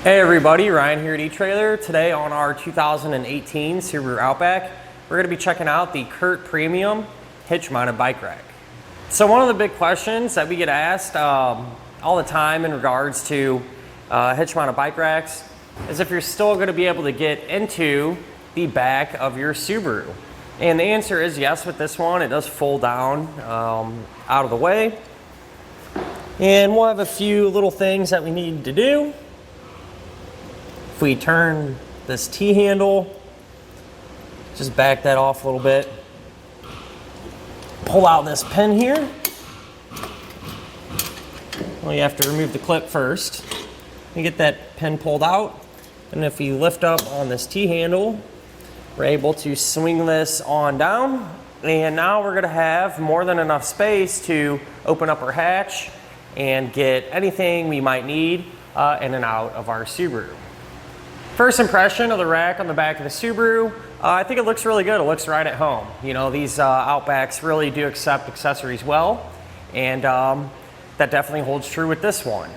Hey everybody, Ryan here at eTrailer. Today on our 2018 Subaru Outback, we're going to be checking out the CURT Premium Hitch-mounted Bike Rack. So one of the big questions that we get asked all the time in regards to hitch-mounted bike racks is if you're still going to be able to get into the back of your Subaru. And the answer is yes with this one. It does fold down out of the way. And we'll have a few little things that we need to do. If we turn this T-handle, just back that off a little bit. Pull out this pin here. Well, you have to remove the clip first. You get that pin pulled out. And if you lift up on this T-handle, we're able to swing this on down. And now we're gonna have more than enough space to open up our hatch and get anything we might need in and out of our Subaru. First impression of the rack on the back of the Subaru, I think it looks really good. It looks right at home. You know, these Outbacks really do accept accessories well, and that definitely holds true with this one.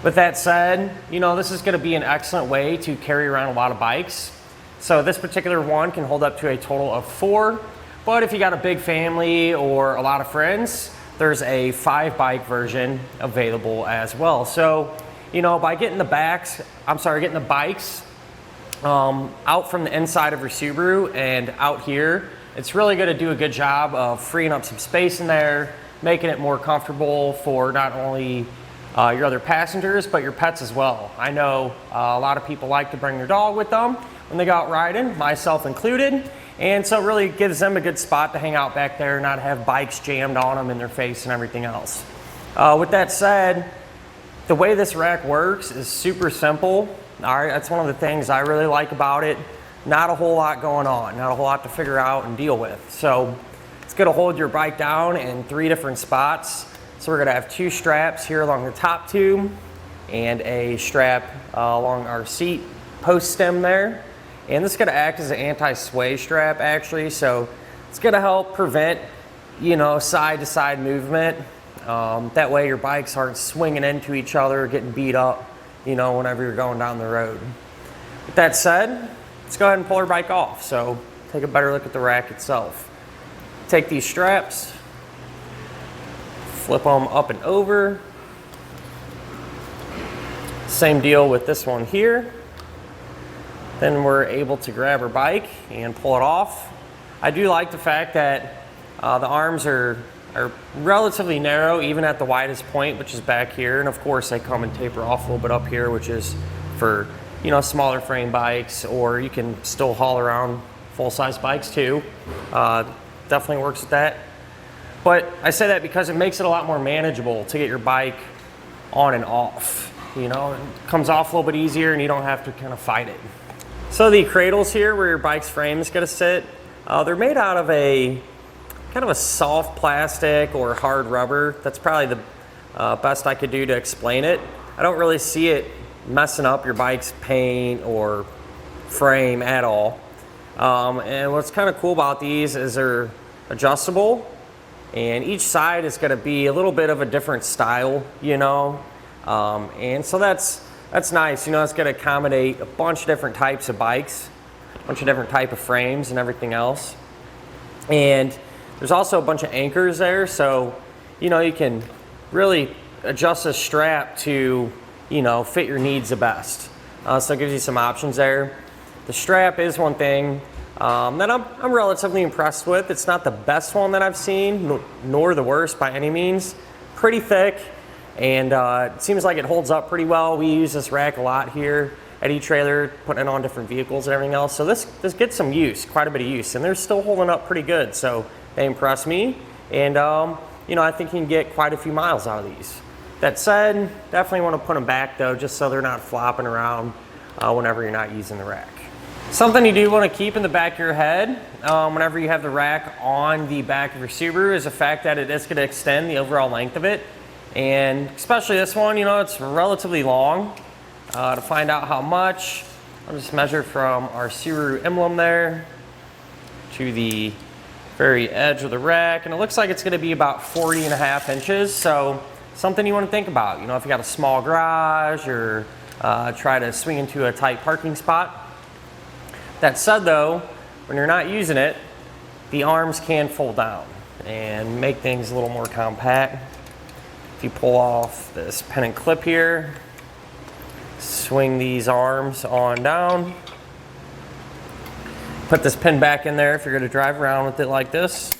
With that said, you know, this is going to be an excellent way to carry around a lot of bikes. So this particular one can hold up to a total of 4, but if you got a big family or a lot of friends, there's a 5-bike version available as well. So, you know, by getting the bikes out from the inside of your Subaru and out here, it's really going to do a good job of freeing up some space in there, making it more comfortable for not only your other passengers, but your pets as well. I know a lot of people like to bring their dog with them when they go out riding, myself included, and so it really gives them a good spot to hang out back there, not have bikes jammed on them in their face and everything else. With that said, the way this rack works is super simple. All right, that's one of the things I really like about it. Not a whole lot going on, not a whole lot to figure out and deal with. So it's gonna hold your bike down in 3 different spots. So we're gonna have 2 straps here along the top tube and a strap along our seat post stem there. And this is gonna act as an anti-sway strap actually. So it's gonna help prevent, you know, side to side movement. That way your bikes aren't swinging into each other, getting beat up, you know, whenever you're going down the road. With that said, let's go ahead and pull our bike off. So take a better look at the rack itself. Take these straps, flip them up and over. Same deal with this one here. Then we're able to grab our bike and pull it off. I do like the fact that the arms are relatively narrow, even at the widest point, which is back here. And of course, they come and taper off a little bit up here, which is for, you know, smaller frame bikes, or you can still haul around full-size bikes too. Definitely works with that. But I say that because it makes it a lot more manageable to get your bike on and off. You know, it comes off a little bit easier and you don't have to kind of fight it. So the cradles here, where your bike's frame is gonna sit, they're made out of a kind of a soft plastic or hard rubber. That's probably the best I could do to explain it. I don't really see it messing up your bike's paint or frame at all. And what's kind of cool about these is they're adjustable, and each side is going to be a little bit of a different style, you know. And so that's nice. You know, it's going to accommodate a bunch of different types of bikes, a bunch of different type of frames and everything else. And there's also a bunch of anchors there, so, you know, you can really adjust the strap to, you know, fit your needs the best. So it gives you some options there. The strap is one thing that I'm relatively impressed with. It's not the best one that I've seen, nor the worst by any means. Pretty thick, and it seems like it holds up pretty well. We use this rack a lot here at eTrailer, putting it on different vehicles and everything else. So this gets some use, quite a bit of use, and they're still holding up pretty good. So they impress me, and you know, I think you can get quite a few miles out of these. That said, definitely want to put them back though, just so they're not flopping around whenever you're not using the rack. Something you do want to keep in the back of your head whenever you have the rack on the back of your Subaru is the fact that it is going to extend the overall length of it, and especially this one, you know, it's relatively long. To find out how much, I'll just measure from our Subaru emblem there to the very edge of the rack, and it looks like it's going to be about 40.5 inches. So something you want to think about, you know, if you got a small garage or try to swing into a tight parking spot. That said though, when you're not using it, the arms can fold down and make things a little more compact. If you pull off this pennant clip here, swing these arms on down, put this pin back in there if you're going to drive around with it like this.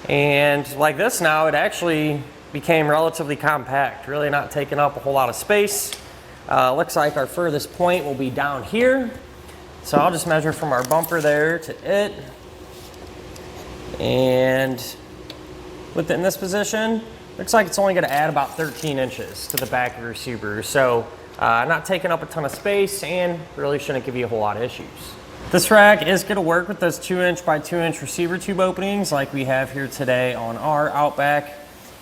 And like this now, it actually became relatively compact, really not taking up a whole lot of space. Looks like our furthest point will be down here. So I'll just measure from our bumper there to it. And with it in this position, looks like it's only going to add about 13 inches to the back of your Subaru. So not taking up a ton of space and really shouldn't give you a whole lot of issues. This rack is going to work with those 2" by 2" receiver tube openings like we have here today on our Outback.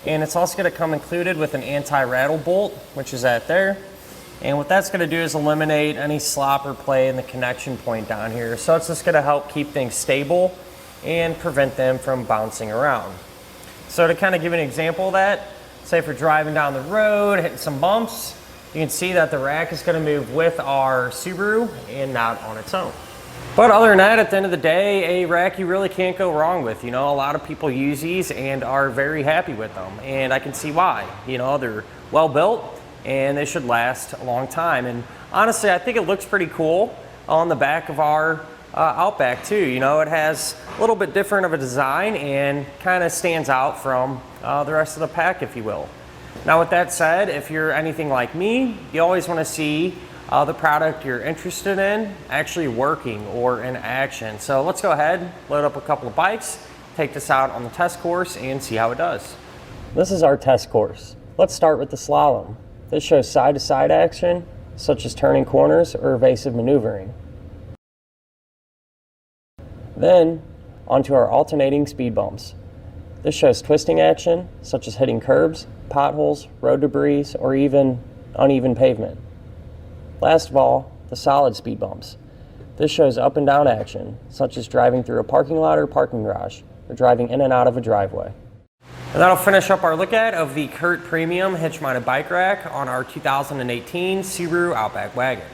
And it's also going to come included with an anti-rattle bolt, which is at there. And what that's going to do is eliminate any slop or play in the connection point down here. So it's just going to help keep things stable and prevent them from bouncing around. So to kind of give an example of that, say if we're driving down the road, hitting some bumps, you can see that the rack is going to move with our Subaru and not on its own. But other than that, at the end of the day, a rack you really can't go wrong with. You know, a lot of people use these and are very happy with them. And I can see why. You know, they're well built and they should last a long time. And honestly, I think it looks pretty cool on the back of our Outback too. You know, it has a little bit different of a design and kind of stands out from the rest of the pack, if you will. Now with that said, if you're anything like me, you always want to see the product you're interested in actually working or in action. So let's go ahead, load up a couple of bikes, take this out on the test course and see how it does. This is our test course. Let's start with the slalom. This shows side-to-side action, such as turning corners or evasive maneuvering. Then, onto our alternating speed bumps. This shows twisting action, such as hitting curbs, potholes, road debris, or even uneven pavement. Last of all, the solid speed bumps. This shows up and down action, such as driving through a parking lot or parking garage, or driving in and out of a driveway. And that'll finish up our look at of the CURT Premium Hitch-mounted Bike Rack on our 2018 Subaru Outback Wagon.